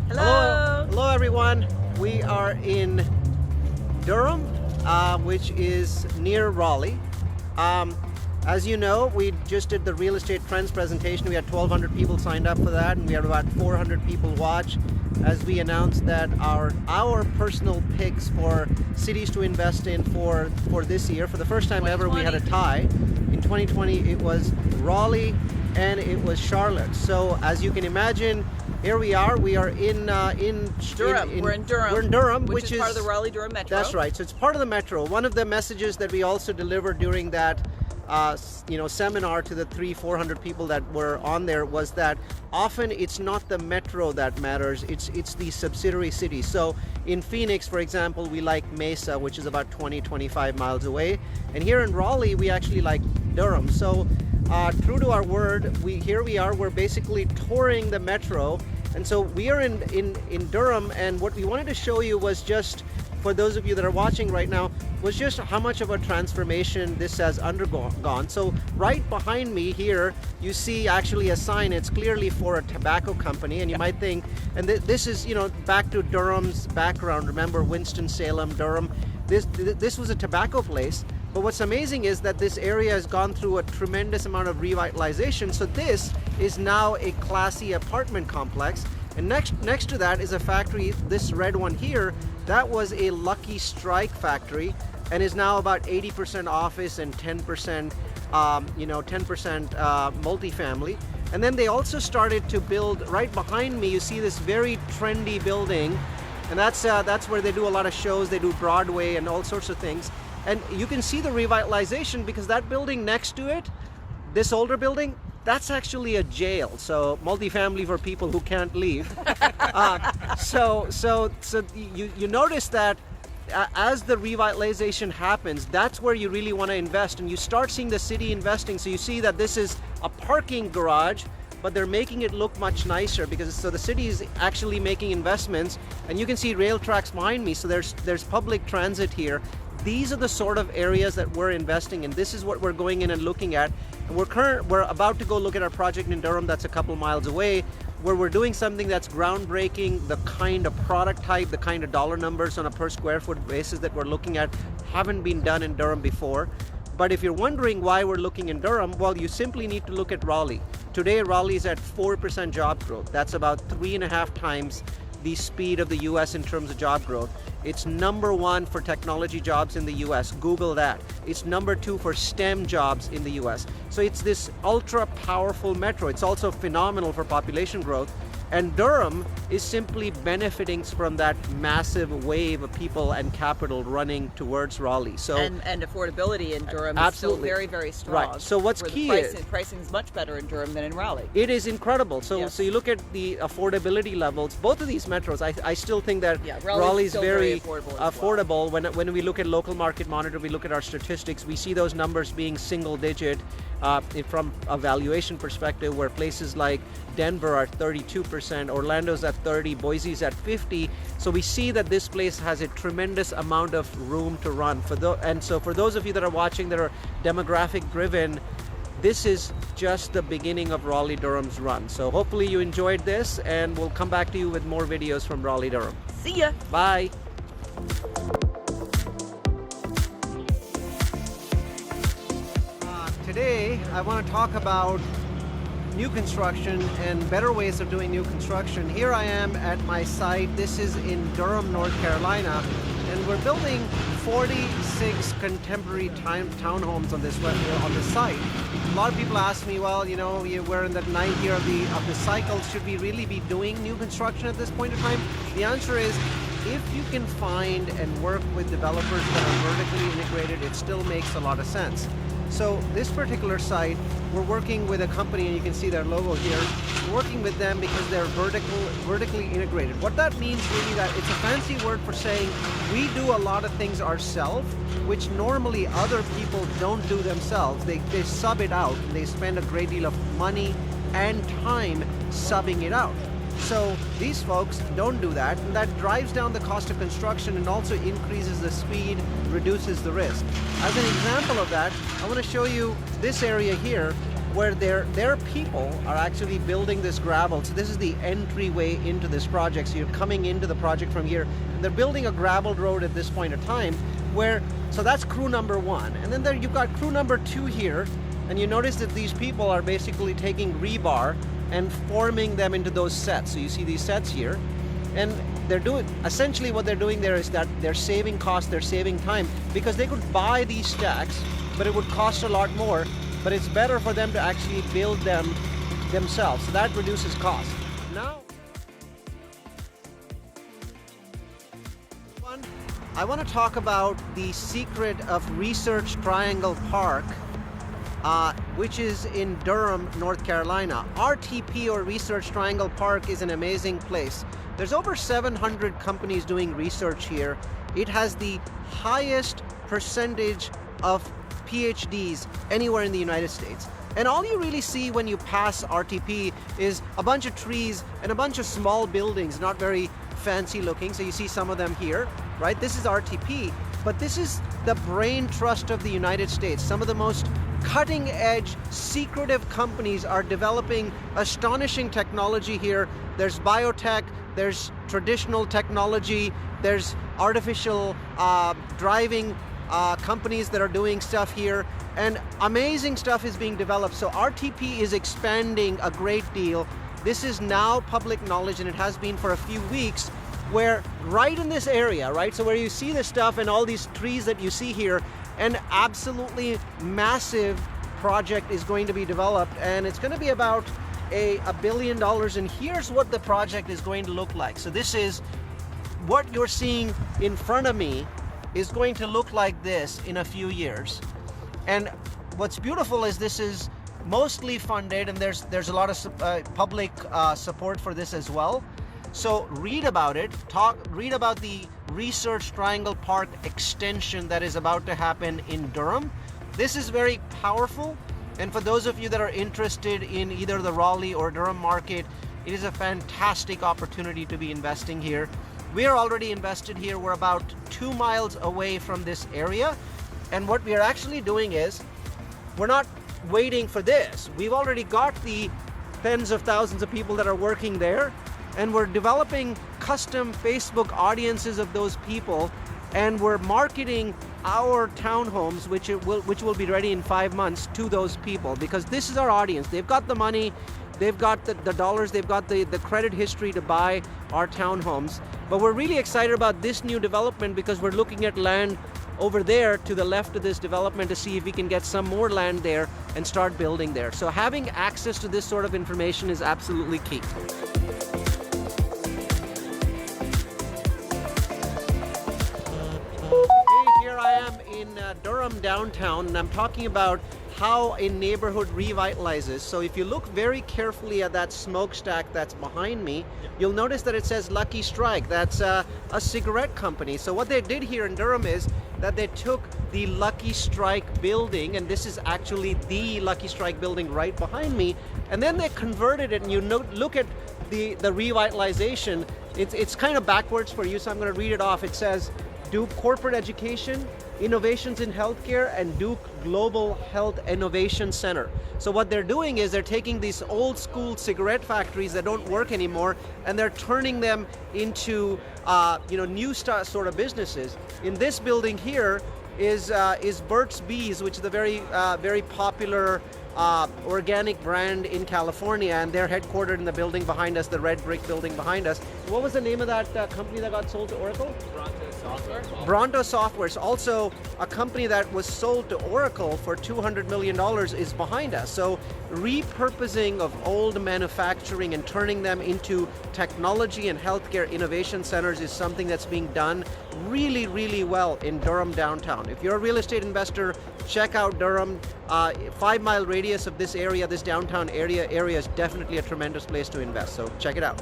Hello everyone. We are in Durham, which is near Raleigh. As you know, we just did the real estate trends presentation. We had 1,200 people signed up for that, and we had about 400 people watch as we announced that our personal picks for cities to invest in for this year. For the first time ever, we had a tie. In 2020, it was Raleigh and it was Charlotte. So as you can imagine, here we are. We are in Durham. We're in Durham. We're in Durham, which is part of the Raleigh-Durham Metro. That's right. So it's part of the Metro. One of the messages that we also delivered during that seminar to the 300-400 people that were on there was that often it's not the Metro that matters. It's the subsidiary cities. So in Phoenix, for example, we like Mesa, which is about 20-25 miles away, and here in Raleigh, we actually like Durham. So true to our word, here we are. We're basically touring the Metro. And so we are in Durham, and what we wanted to show you was just, for those of you that are watching right now, was just how much of a transformation this has undergone. So right behind me here, you see actually a sign. It's clearly for a tobacco company, and you might think, and this is, back to Durham's background. Remember Winston-Salem, Durham. This was a tobacco place. But what's amazing is that this area has gone through a tremendous amount of revitalization. So this is now a classy apartment complex. And next to that is a factory, this red one here, that was a Lucky Strike factory and is now about 80% office and 10% multifamily. And then they also started to build, right behind me, you see this very trendy building, and that's where they do a lot of shows. They do Broadway and all sorts of things. And you can see the revitalization because that building next to it, this older building, that's actually a jail. So multifamily for people who can't leave. So you notice that as the revitalization happens, that's where you really want to invest, and you start seeing the city investing. So you see that this is a parking garage, but they're making it look much nicer because the city is actually making investments, and you can see rail tracks behind me. So there's public transit here. These are the sort of areas that we're investing in. This is what we're going in and looking at. And we're about to go look at our project in Durham that's a couple miles away, where we're doing something that's groundbreaking. The kind of product type, the kind of dollar numbers on a per square foot basis that we're looking at haven't been done in Durham before. But if you're wondering why we're looking in Durham, well, you simply need to look at Raleigh. Today, Raleigh is at 4% job growth. That's about 3.5 times the speed of the US in terms of job growth. It's #1 for technology jobs in the US. Google that. It's #2 for STEM jobs in the US. So it's this ultra powerful metro. It's also phenomenal for population growth. And Durham is simply benefiting from that massive wave of people and capital running towards Raleigh. So and affordability in Durham is still very, very strong. Right. So what's key is pricing is much better in Durham than in Raleigh. It is incredible. So yes. So you look at the affordability levels. Both of these metros, I still think that Raleigh's very affordable. When we look at Local Market Monitor, we look at our statistics, we see those numbers being single digit from a valuation perspective, where places like Denver are 32%, Orlando's at 30%, Boise's at 50%. So we see that this place has a tremendous amount of room to run. And so for those of you that are watching that are demographic driven, this is just the beginning of Raleigh-Durham's run. So hopefully you enjoyed this, and we'll come back to you with more videos from Raleigh-Durham. See ya. Bye. Today, I want to talk about new construction and better ways of doing new construction. Here I am at my site. This is in Durham, North Carolina, and we're building 46 contemporary townhomes on this site. A lot of people ask me, well, we're in the 9th year of the cycle. Should we really be doing new construction at this point in time? The answer is, if you can find and work with developers that are vertically integrated, it still makes a lot of sense. So this particular site, we're working with a company, and you can see their logo here. We're working with them because they're vertically integrated. What that means really, that it's a fancy word for saying we do a lot of things ourselves, which normally other people don't do themselves. They sub it out, and they spend a great deal of money and time subbing it out. So these folks don't do that, and that drives down the cost of construction and also increases the speed, reduces the risk. As an example of that, I want to show you this area here. where their people are actually building this gravel. So this is the entryway into this project. So you're coming into the project from here. And they're building a gravel road at this point in time so that's crew number 1. And then there you've got crew number 2 here. And you notice that these people are basically taking rebar and forming them into those sets. So you see these sets here. And essentially what they're doing there is that they're saving cost, they're saving time, because they could buy these stacks, but it would cost a lot more. But it's better for them to actually build them themselves. So that reduces cost. Now, I want to talk about the Secret of Research Triangle Park, which is in Durham, North Carolina. RTP, or Research Triangle Park, is an amazing place. There's over 700 companies doing research here. It has the highest percentage of PhDs anywhere in the United States. And all you really see when you pass RTP is a bunch of trees and a bunch of small buildings, not very fancy looking. So you see some of them here, right? This is RTP, but this is the brain trust of the United States. Some of the most cutting edge, secretive companies are developing astonishing technology here. There's biotech, there's traditional technology, there's artificial driving companies that are doing stuff here, and amazing stuff is being developed. So RTP is expanding a great deal. This is now public knowledge, and it has been for a few weeks, where right in this area, right, so where you see this stuff and all these trees that you see here, an absolutely massive project is going to be developed, and it's going to be about $1 billion. And here's what the project is going to look like. So this is what you're seeing in front of me is going to look like this in a few years. And what's beautiful is this is mostly funded, and there's a lot of public support for this as well. So read about it, read about the Research Triangle Park extension that is about to happen in Durham. This is very powerful, and for those of you that are interested in either the Raleigh or Durham market, it is a fantastic opportunity to be investing here. We are already invested here. We're about 2 miles away from this area, and what we are actually doing is we're not waiting for this. We've already got the tens of thousands of people that are working there, and we're developing custom Facebook audiences of those people, and we're marketing our townhomes, which will be ready in 5 months, to those people, because this is our audience. They've got the money, they've got the dollars, they've got the credit history to buy our townhomes. But we're really excited about this new development because we're looking at land over there to the left of this development to see if we can get some more land there and start building there. So having access to this sort of information is absolutely key. Here I am in Durham downtown, and I'm talking about how a neighborhood revitalizes. So if you look very carefully at that smokestack that's behind me, you'll notice that it says Lucky Strike. That's a cigarette company. So what they did here in Durham is that they took the Lucky Strike building, and this is actually the Lucky Strike building right behind me, and then they converted it, and look at the revitalization. It's kind of backwards for you, so I'm going to read it off. It says, Duke Corporate Education, Innovations in Healthcare, and Duke Global Health Innovation Center. So what they're doing is they're taking these old school cigarette factories that don't work anymore, and they're turning them into new sort of businesses. In this building here is Burt's Bees, which is a very popular organic brand in California, and they're headquartered in the building behind us, the red brick building behind us. What was the name of that company that got sold to Oracle? Bronto Software. So also a company that was sold to Oracle for $200 million is behind us. So repurposing of old manufacturing and turning them into technology and healthcare innovation centers is something that's being done really, really well in Durham downtown. If you're a real estate investor, check out Durham. 5 mile radius of this area, this downtown area is definitely a tremendous place to invest. So check it out.